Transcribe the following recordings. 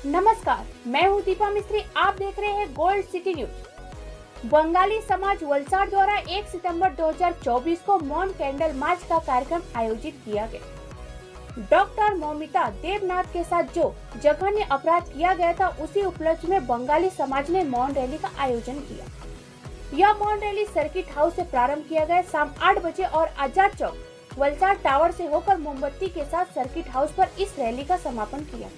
नमस्कार, मैं हूँ दीपा मिस्त्री। आप देख रहे हैं गोल्ड सिटी न्यूज। बंगाली समाज वलसाड़ द्वारा 1 सितंबर 2024 को मौन कैंडल मार्च का कार्यक्रम आयोजित किया गया। डॉक्टर मौमिता देवनाथ के साथ जो जघन्य अपराध किया गया था, उसी उपलक्ष्य में बंगाली समाज ने मौन रैली का आयोजन किया। यह मौन रैली सर्किट हाउस से प्रारंभ किया गया। शाम 8 बजे और आजाद चौक वलसाड़ टावर से होकर मोमबत्ती के साथ सर्किट हाउस पर इस रैली का समापन किया।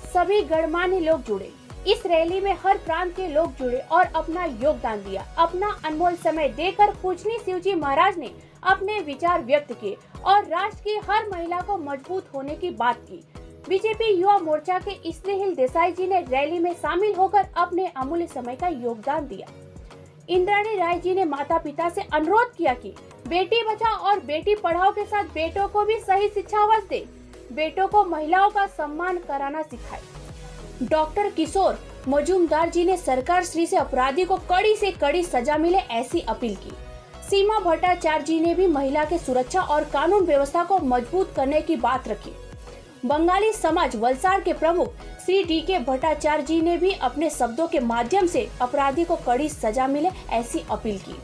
सभी गणमान्य लोग जुड़े। इस रैली में हर प्रांत के लोग जुड़े और अपना योगदान दिया। अपना अनमोल समय देकर पूजनीय शिवजी महाराज ने अपने विचार व्यक्त किए और राष्ट्र की हर महिला को मजबूत होने की बात की। बीजेपी युवा मोर्चा के स्नेहिल देसाई जी ने रैली में शामिल होकर अपने अमूल्य समय का योगदान दिया। इंद्राणी राय जी ने माता पिता से अनुरोध किया कि बेटी बचाओ और बेटी पढ़ाओ के साथ बेटों को भी सही शिक्षा अवश्य दे, बेटों को महिलाओं का सम्मान कराना सिखाए। डॉक्टर किशोर मजूमदार जी ने सरकार श्री से अपराधी को कड़ी से कड़ी सजा मिले ऐसी अपील की। सीमा भट्टाचार्य जी ने भी महिला के सुरक्षा और कानून व्यवस्था को मजबूत करने की बात रखी। बंगाली समाज वलसाड़ के प्रमुख श्री डी.के. भट्टाचार्य जी ने भी अपने शब्दों के माध्यम से अपराधी को कड़ी सजा मिले ऐसी अपील की।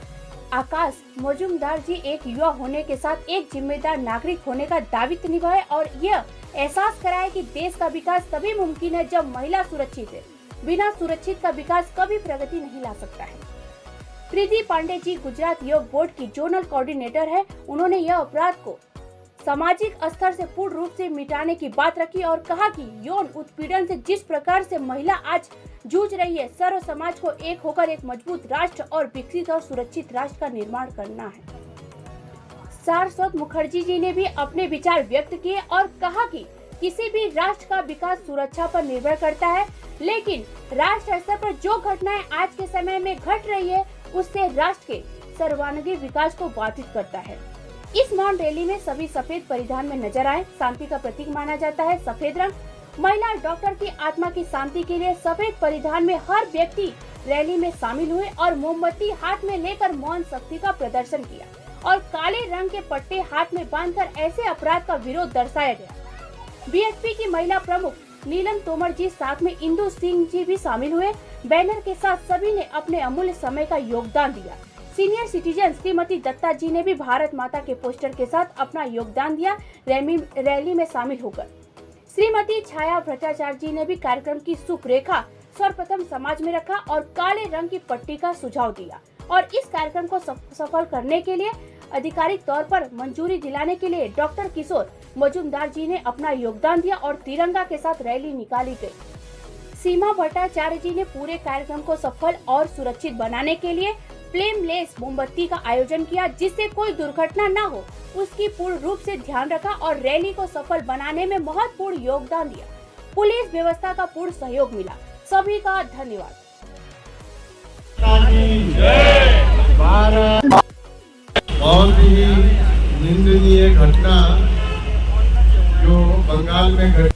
आकाश मजूमदार जी एक युवा होने के साथ एक जिम्मेदार नागरिक होने का दायित्व निभाए और यह एहसास कराए कि देश का विकास तभी मुमकिन है जब महिला सुरक्षित है। बिना सुरक्षित का विकास कभी प्रगति नहीं ला सकता है। प्रीति पांडे जी गुजरात योग बोर्ड की जोनल कोऑर्डिनेटर है। उन्होंने यह अपराध को सामाजिक स्तर से पूर्ण रूप से मिटाने की बात रखी और कहा कि यौन उत्पीड़न से जिस प्रकार से महिला आज जूझ रही है, सर्व समाज को एक होकर एक मजबूत राष्ट्र और विकसित और सुरक्षित राष्ट्र का निर्माण करना है। सारस्वत मुखर्जी जी ने भी अपने विचार व्यक्त किए और कहा कि किसी भी राष्ट्र का विकास सुरक्षा पर निर्भर करता है, लेकिन राष्ट्र स्तर पर जो घटनाएं आज के समय में घट रही है, उससे राष्ट्र के सर्वांगीण विकास को बाधित करता है। इस मौन रैली में सभी सफेद परिधान में नजर आए। शांति का प्रतीक माना जाता है सफेद रंग। महिला डॉक्टर की आत्मा की शांति के लिए सफेद परिधान में हर व्यक्ति रैली में शामिल हुए और मोमबत्ती हाथ में लेकर मौन शक्ति का प्रदर्शन किया और काले रंग के पट्टे हाथ में बांधकर ऐसे अपराध का विरोध दर्शाया गया। बीएसपी की महिला प्रमुख नीलम तोमर जी, साथ में इंदु सिंह जी भी शामिल हुए। बैनर के साथ सभी ने अपने अमूल्य समय का योगदान दिया। सीनियर सिटीजन श्रीमती दत्ता जी ने भी भारत माता के पोस्टर के साथ अपना योगदान दिया। रैली में शामिल होकर श्रीमती छाया भट्टाचार्य जी ने भी कार्यक्रम की रूपरेखा सर्वप्रथम समाज में रखा और काले रंग की पट्टी का सुझाव दिया और इस कार्यक्रम को सफल करने के लिए आधिकारिक तौर पर मंजूरी दिलाने के लिए डॉक्टर किशोर मजूमदार जी ने अपना योगदान दिया और तिरंगा के साथ रैली निकाली गई। सीमा भट्टाचार्य जी ने पूरे कार्यक्रम को सफल और सुरक्षित बनाने के लिए फ्लेमलेस मोमबत्ती का आयोजन किया, जिससे कोई दुर्घटना न हो उसकी पूर्ण रूप से ध्यान रखा और रैली को सफल बनाने में महत्वपूर्ण योगदान दिया। पुलिस व्यवस्था का पूर्ण सहयोग मिला। सभी का धन्यवाद। बहुत ही निंदनीय घटना जो बंगाल में घटी,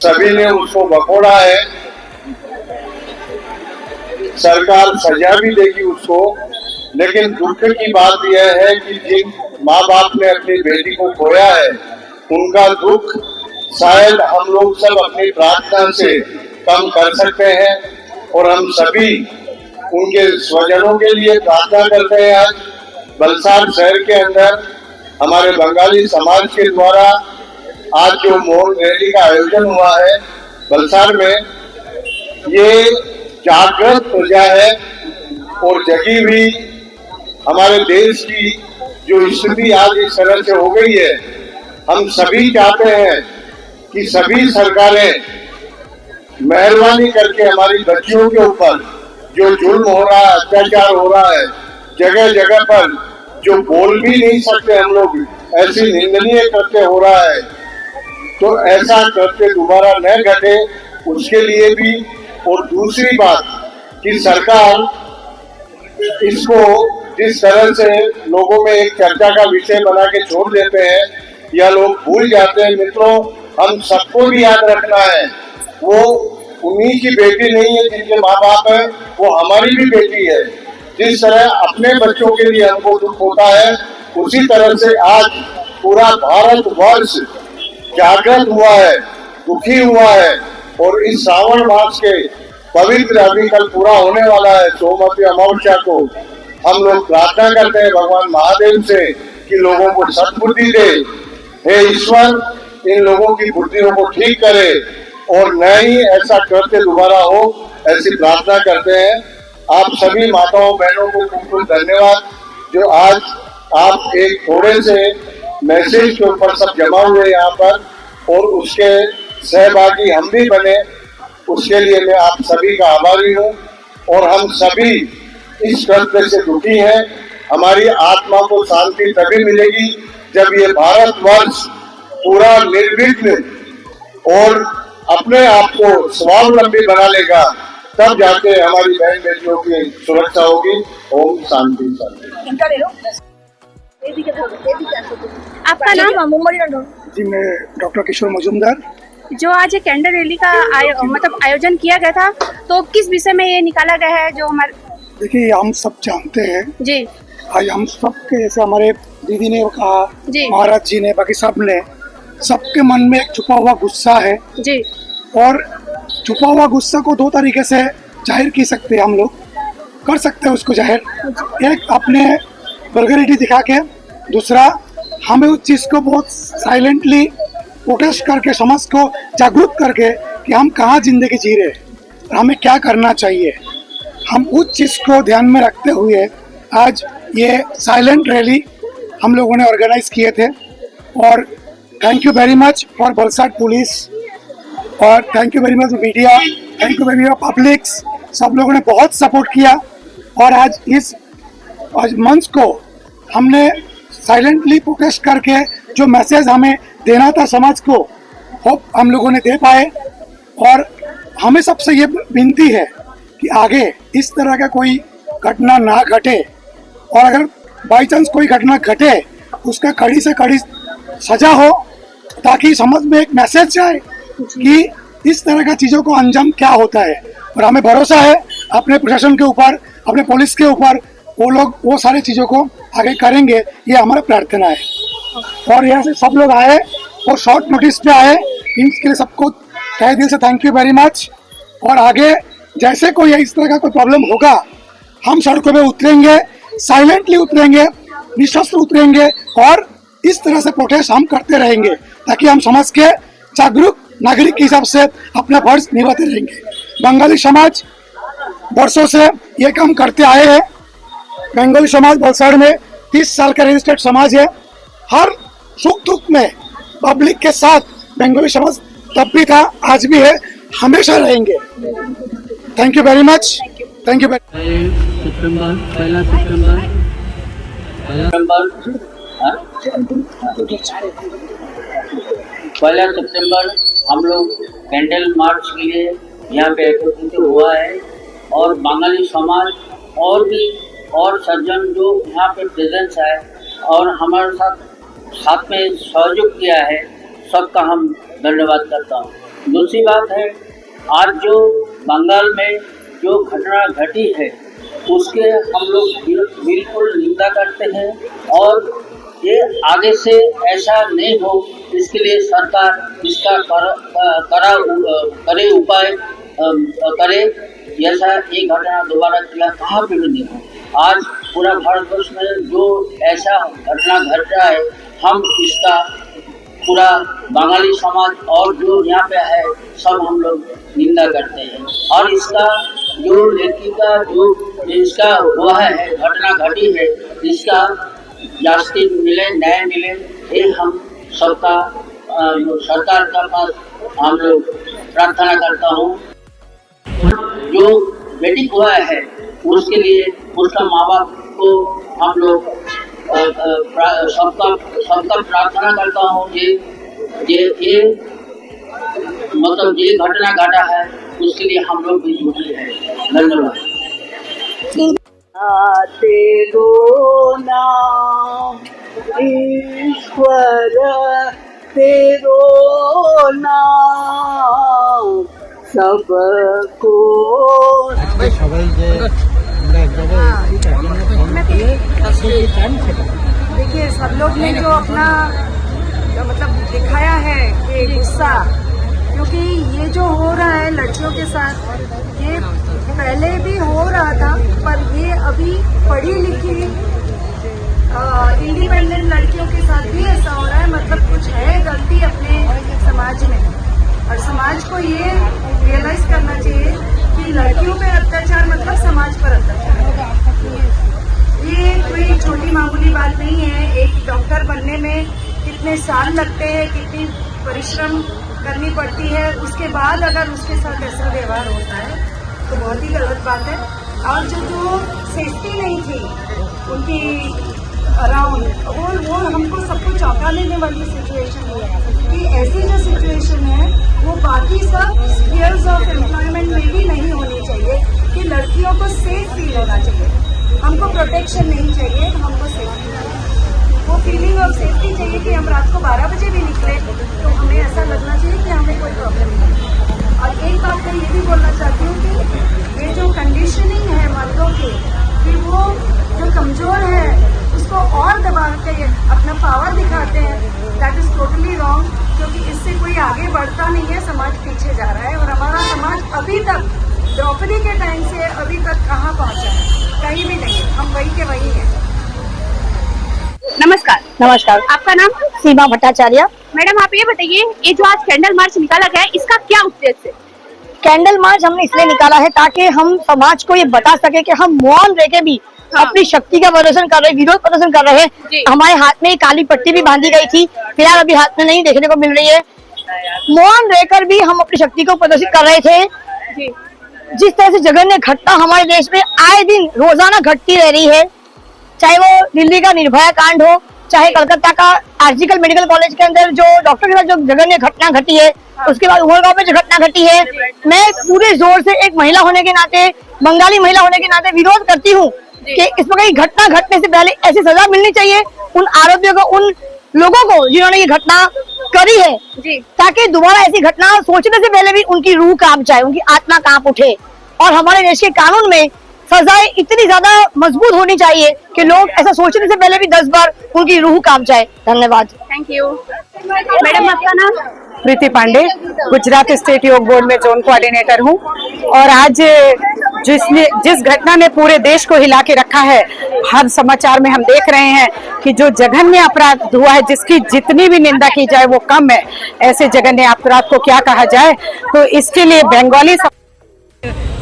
सभी ने उसको बखोड़ा है। सरकार सजा भी देगी उसको, लेकिन दुख की बात यह है कि जिन माँ बाप ने अपनी बेटी को खोया है, उनका दुख शायद हम लोग सब अपनी प्रार्थना से कम कर सकते हैं और हम सभी उनके स्वजनों के लिए प्रार्थना करते हैं। आज वलसाड़ शहर के अंदर हमारे बंगाली समाज के द्वारा आज जो मौन रैली का आयोजन हुआ है वलसाड़ में, ये जागृत प्रजा है और जगी हुई हमारे देश की जो स्थिति आज इस तरह से हो गई है, हम सभी चाहते हैं कि सभी सरकारें मेहरबानी करके हमारी बच्चियों के ऊपर जो जुल्म हो रहा है, अत्याचार हो रहा है, जगह जगह पर जो बोल भी नहीं सकते हम लोग, ऐसी निंदनीय कृत्य हो रहा है, तो ऐसा कृत्य दोबारा न घटे उसके लिए भी। और दूसरी बात कि सरकार इसको जिस तरह से लोगों में एक चर्चा का विषय बना के छोड़ देते हैं या लोग भूल जाते हैं, मित्रों हम सबको भी याद रखना है, वो उन्हीं की बेटी नहीं है जिनके माँ बाप है, वो हमारी भी बेटी है। जिस तरह अपने बच्चों के लिए हमको दुख होता है, उसी तरह से आज पूरा भारत वर्ष जागृत हुआ है। दुखी हुआ है। और इस श्रावण मास के पवित्र अभी कल पूरा होने वाला है सोमवती अमावस्या को, हम लोग प्रार्थना करते हैं भगवान महादेव से कि लोगों को सद्बुद्धि दे। हे ईश्वर, इन लोगों की बुद्धियों को ठीक करे और न ही ऐसा करते दोबारा हो, ऐसी प्रार्थना करते हैं। आप सभी माताओं बहनों को खूब धन्यवाद जो आज आप एक थोड़े से मैसेज के ऊपर सब जमा हुए यहाँ पर और उसके सहभागी हम भी बने, उसके लिए मैं आप सभी का आभारी हूँ। और हम सभी इस कृत्य से दुखी हैं। हमारी आत्मा को शांति तभी मिलेगी जब ये भारतवर्ष पूरा निर्विघ्न और अपने आप को स्वावलंबी बना लेगा, तब जाके हमारी बहन बेटियों की सुरक्षा होगी। ओम शांति शांति। आपका नाम? जी, मैं डॉक्टर किशोर मजूमदार। जो आज ये कैंडल रैली का मतलब आयोजन किया गया था, तो किस विषय में ये निकाला गया है? जो हमारे देखिए, हम सब जानते हैं जी, आज हम सबके, जैसे हमारे दीदी ने कहा, महाराज जी ने, बाकी सब ने, सबके मन में एक छुपा हुआ गुस्सा है जी। और छुपा हुआ गुस्सा को दो तरीके से जाहिर की सकते हैं, हम लोग कर सकते हैं उसको जाहिर। एक अपने वल्गैरिटी दिखा के, दूसरा हमें उस चीज़ को बहुत साइलेंटली प्रोटेस्ट करके, समाज को जागरूक करके कि हम कहाँ जिंदगी जी रहे हैं और हमें क्या करना चाहिए। हम उस चीज़ को ध्यान में रखते हुए आज ये साइलेंट रैली हम लोगों ने ऑर्गेनाइज किए थे। और thank you very much for Valsad police, और thank you very much media, thank you very much publics. सब लोगों ने बहुत सपोर्ट किया और आज मंच को हमने साइलेंटली प्रोटेस्ट करके जो मैसेज हमें देना था समाज को, होप हम लोगों ने दे पाए। और हमें सबसे ये विनती है कि आगे इस तरह का कोई घटना ना घटे, और अगर बाई चांस कोई घटना घटे उसका कड़ी से कड़ी सजा हो, ताकि समाज में एक मैसेज जाए कि इस तरह का चीज़ों को अंजाम क्या होता है। और हमें भरोसा है अपने प्रशासन के ऊपर, अपने पुलिस के ऊपर, वो लोग वो सारी चीज़ों को आगे करेंगे, ये हमारा प्रार्थना है। और यहाँ से सब लोग आए और शॉर्ट नोटिस पे आए, इसके लिए सबको तहे दिल से थैंक यू वेरी मच। और आगे जैसे कोई इस तरह का कोई प्रॉब्लम होगा, हम सड़कों में उतरेंगे, साइलेंटली उतरेंगे, निशस्त्र उतरेंगे और इस तरह से प्रोटेस्ट हम करते रहेंगे, ताकि हम समाज के जागरूक नागरिक के हिसाब से अपना फर्ज निभाते रहेंगे। बंगाली समाज वर्षों से ये काम करते आए हैं। बंगाली समाज वलसाड़ में 30 साल का रजिस्टर्ड समाज है। हर सुख दुख में पब्लिक के साथ बंगाली समाज तब भी था, आज भी है, हमेशा रहेंगे। Thank you very much. Thank you. पहला सितंबर हम लोग कैंडल मार्च के लिए यहाँ पे एकत्रित हुआ है, और बंगाली समाज और सज्जन जो यहाँ पे प्रेजेंस है और हमारे साथ में सहयोग किया है, सबका हम धन्यवाद करता हूँ। दूसरी बात है, आज जो बंगाल में जो घटना घटी है उसके हम लोग बिल्कुल निंदा करते हैं, और ये आगे से ऐसा नहीं हो इसके लिए सरकार इसका करे उपाय करे, ऐसा ये घटना दोबारा कहाँ पे नहीं हो। आज पूरा भारतवर्ष में जो ऐसा घटना घट रहा है, हम इसका पूरा बंगाली समाज और जो यहाँ पे है सब हम लोग निंदा करते हैं। और इसका जो लड़की का जो इसका हुआ है, घटना घटी है, इसका जस्टिस मिले, न्याय मिले, ये हम सबका सरकार का पास हम लोग प्रार्थना करता हूँ। जो बेटी हुआ है उसके लिए उसका माँ बाप को हम लोग सबका प्रार्थना करता हूँ। ये मतलब ये घटना घटा है उसके लिए हम लोग भी जुटे हैं। धन्यवाद। तेरो नाम ईश्वर, तेरो नाम सबको। देखिए, सब लोग ने जो अपना मतलब दिखाया है कि गुस्सा, क्योंकि जो हो रहा है लड़कियों के साथ, ये पहले भी हो रहा था, पर ये अभी पढ़ी लिखी इंडिपेंडेंट लड़कियों के साथ भी ऐसा हो रहा है। मतलब कुछ है गलती अपने समाज में, और समाज को ये रियलाइज करना चाहिए कि लड़कियों पे अत्याचार मतलब समाज पर अत्याचार। ये कोई छोटी मामूली बात नहीं है। एक डॉक्टर बनने में कितने साल लगते हैं, कितनी परिश्रम करनी पड़ती है, उसके बाद अगर उसके साथ ऐसा व्यवहार होता है तो बहुत ही गलत बात है। और जो सेफ्टी नहीं थी उनकी अराउंड, वो हमको सबको चौंका देने वाली सिचुएशन है कि ऐसी जो सिचुएशन है वो बाकी सब स्फीयर्स ऑफ एम्प्लॉयमेंट में भी नहीं होनी चाहिए कि लड़कियों को सेफ फील होना चाहिए। हमको प्रोटेक्शन नहीं चाहिए, हमको सेफ्टी चाहिए। वो फीलिंग ऑफ सेफ्टी चाहिए कि हम रात को 12 बजे भी निकले तो हमें ऐसा लगना चाहिए कि हमें कोई प्रॉब्लम नहीं। और एक बात मैं ये भी बोलना चाहती हूँ कि ये जो कंडीशनिंग है मर्दों की, कि वो जो कमजोर है उसको और दबा के अपना पावर दिखाते हैं, दैट इज टोटली रॉन्ग। क्योंकि इससे कोई आगे बढ़ता नहीं है, समाज पीछे जा रहा है। और हमारा समाज अभी तक द्रौपदी के टाइम से अभी तक कहाँ पहुँचा है? कहीं भी नहीं, हम वही के वही हैं। नमस्कार। नमस्कार, आपका नाम? सीमा भट्टाचार्य। मैडम आप ये बताइए, ये जो आज कैंडल मार्च निकाला गया है, इसका क्या उद्देश्य है? कैंडल मार्च हमने इसलिए निकाला है ताकि हम समाज को ये बता सके कि हम मौन रह के भी अपनी शक्ति का प्रदर्शन कर रहे, विरोध प्रदर्शन कर रहे हैं। हमारे हाथ में काली पट्टी भी बांधी गई थी, फिलहाल अभी हाथ में नहीं देखने को मिल रही है। मौन रहकर भी हम अपनी शक्ति को प्रदर्शित कर रहे थे। जिस तरह से जघन्य घटना हमारे देश में आए दिन रोजाना घटती रह रही है, चाहे वो दिल्ली का निर्भया कांड हो, चाहे कलकत्ता का आरजीकल मेडिकल कॉलेज के अंदर जो डॉक्टर के साथ जो जघन्य घटना घटी है, उसके बाद उमरगांव में जो घटना घटी है, मैं पूरे जोर से एक महिला होने के नाते, बंगाली महिला होने के नाते विरोध करती हूँ कि इस प्रकार की घटना घटने से पहले ऐसी सजा मिलनी चाहिए उन आरोपियों को, उन लोगों को जिन्होंने ये घटना करी है, ताकि दोबारा ऐसी घटना सोचने से पहले भी उनकी रूह कांप जाए, उनकी आत्मा कांप उठे। और हमारे देश के कानून में सजाएं इतनी ज्यादा मजबूत होनी चाहिए कि लोग ऐसा सोचने से पहले भी 10 बार उनकी रूह कांप जाए। धन्यवाद। Thank you. मैडम आपका नाम? प्रीति पांडे, गुजरात स्टेट योग बोर्ड में जोन कोऑर्डिनेटर हूँ। और आज जिस घटना ने पूरे देश को हिला के रखा है, हर समाचार में हम देख रहे हैं कि जो जघन्य अपराध हुआ है, जिसकी जितनी भी निंदा की जाए वो कम है। ऐसे जघन्य अपराध को क्या कहा जाए, तो इसके लिए बंगाली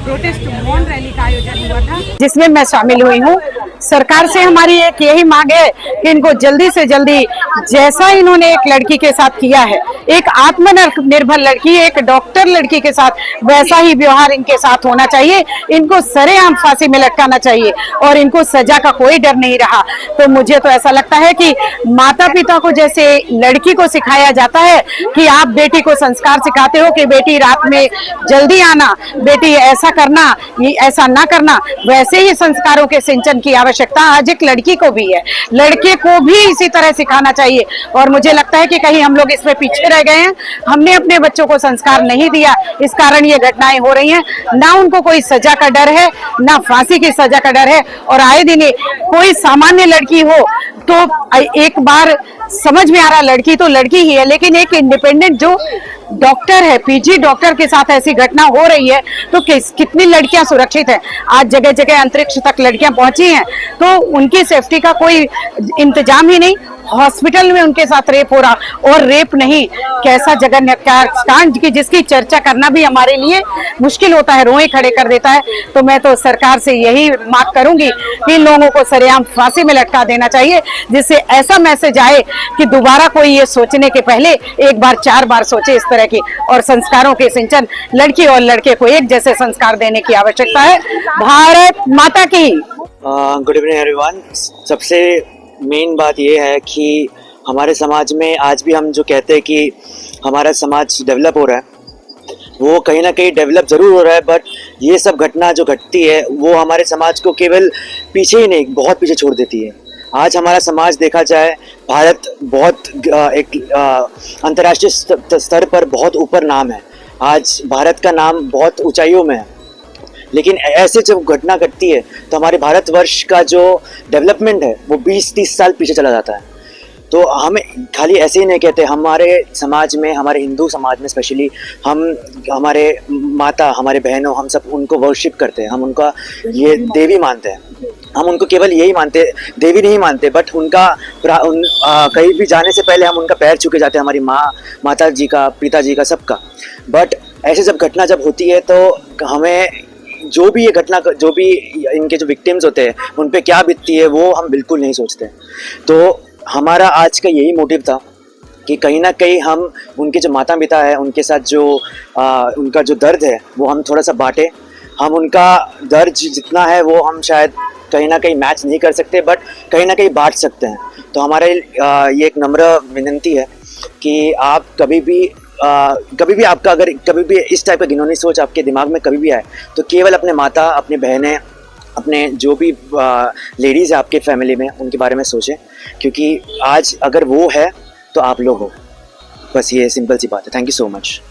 प्रोटेस्ट मौन रैली का आयोजन हुआ था, जिसमें मैं शामिल हुई हूँ। सरकार से हमारी एक यही मांग है कि इनको जल्दी से जल्दी, जैसा इन्होंने एक लड़की के साथ किया है, एक आत्मनिर्भर लड़की, एक डॉक्टर लड़की के साथ, वैसा ही व्यवहार इनके साथ होना चाहिए। इनको सरेआम फांसी में लटकाना चाहिए और इनको सजा का कोई डर नहीं रहा। तो मुझे तो ऐसा लगता है कि माता पिता को जैसे लड़की को सिखाया जाता है कि आप बेटी को संस्कार सिखाते हो कि बेटी रात में जल्दी आना, बेटी ऐसा करना, ये ऐसा ना करना, वैसे ही संस्कारों के सिंचन की आवश्यकता आज एक लड़की को भी है। लड़के को भी इसी तरह सिखाना चाहिए। और मुझे लगता है कि कहीं हम लोग इसमें पीछे रह गए हैं, हमने अपने बच्चों को संस्कार नहीं दिया, इस कारण ये घटनाएं हो रही हैं। ना उनको कोई सजा का डर है, ना फांसी की सजा का डर है। और आए दिन कोई सामान्य लड़की हो तो एक बार समझ में आ रहा, लड़की तो लड़की ही है, लेकिन एक इंडिपेंडेंट जो डॉक्टर है, पीजी डॉक्टर के साथ ऐसी घटना हो रही है तो कितनी लड़कियां सुरक्षित हैं। आज जगह जगह अंतरिक्ष तक लड़कियां पहुंची हैं, तो उनकी सेफ्टी का कोई इंतजाम ही नहीं। हॉस्पिटल में उनके साथ रेप हो रहा, और रेप नहीं, कैसा जघन्य कांड की जिसकी चर्चा करना भी हमारे लिए मुश्किल होता है, रोए खड़े कर देता है। तो मैं तो सरकार से यही मांग करूंगी कि इन लोगों को सरेआम फांसी में लटका देना चाहिए, जिससे ऐसा मैसेज आए कि दोबारा कोई ये सोचने के पहले एक बार 4 बार सोचे इस तरह की। और संस्कारों के सिंचन, लड़की और लड़के को एक जैसे संस्कार देने की आवश्यकता है। भारत माता की। Good evening everyone. सबसे मेन बात ये है कि हमारे समाज में आज भी हम जो कहते हैं कि हमारा समाज डेवलप हो रहा है, वो कहीं ना कहीं डेवलप जरूर हो रहा है, बट ये सब घटना जो घटती है वो हमारे समाज को केवल पीछे ही नहीं, बहुत पीछे छोड़ देती है। आज हमारा समाज देखा जाए, भारत बहुत एक अंतर्राष्ट्रीय स्तर पर बहुत ऊपर नाम है। आज भारत का नाम बहुत ऊंचाइयों में है, लेकिन ऐसे जब घटना घटती है तो हमारे भारतवर्ष का जो डेवलपमेंट है वो 20-30 साल पीछे चला जाता है। तो हम खाली ऐसे ही नहीं कहते, हमारे समाज में, हमारे हिंदू समाज में स्पेशली, हम हमारे माता, हमारे बहनों, हम सब उनको वर्शिप करते हैं, हम उनका ये देवी मानते हैं। हम उनको केवल यही मानते, देवी नहीं मानते, बट उनका कहीं भी जाने से पहले हम उनका पैर छू के जाते हैं, हमारी माता जी का, पिताजी का, सबका। बट ऐसे जब घटना जब होती है तो हमें जो भी ये घटना, जो भी इनके जो विक्टिम्स होते हैं उन पे क्या बीतती है वो हम बिल्कुल नहीं सोचते। तो हमारा आज का यही मोटिव था कि कहीं ना कहीं हम उनके जो माता पिता है उनके साथ जो उनका जो दर्द है वो हम थोड़ा सा बांटे। हम उनका दर्द जितना है वो हम शायद कहीं ना कहीं मैच नहीं कर सकते, बट कहीं ना कहीं बांट सकते हैं। तो हमारे ये एक नम्र विनती है कि आप कभी भी आपका अगर कभी भी इस टाइप का घिनौनी सोच आपके दिमाग में कभी भी आए तो केवल अपने माता, अपने बहनें, अपने जो भी लेडीज़ है आपके फैमिली में उनके बारे में सोचें, क्योंकि आज अगर वो है तो आप लोग हो। बस ये सिंपल सी बात है। Thank you so much.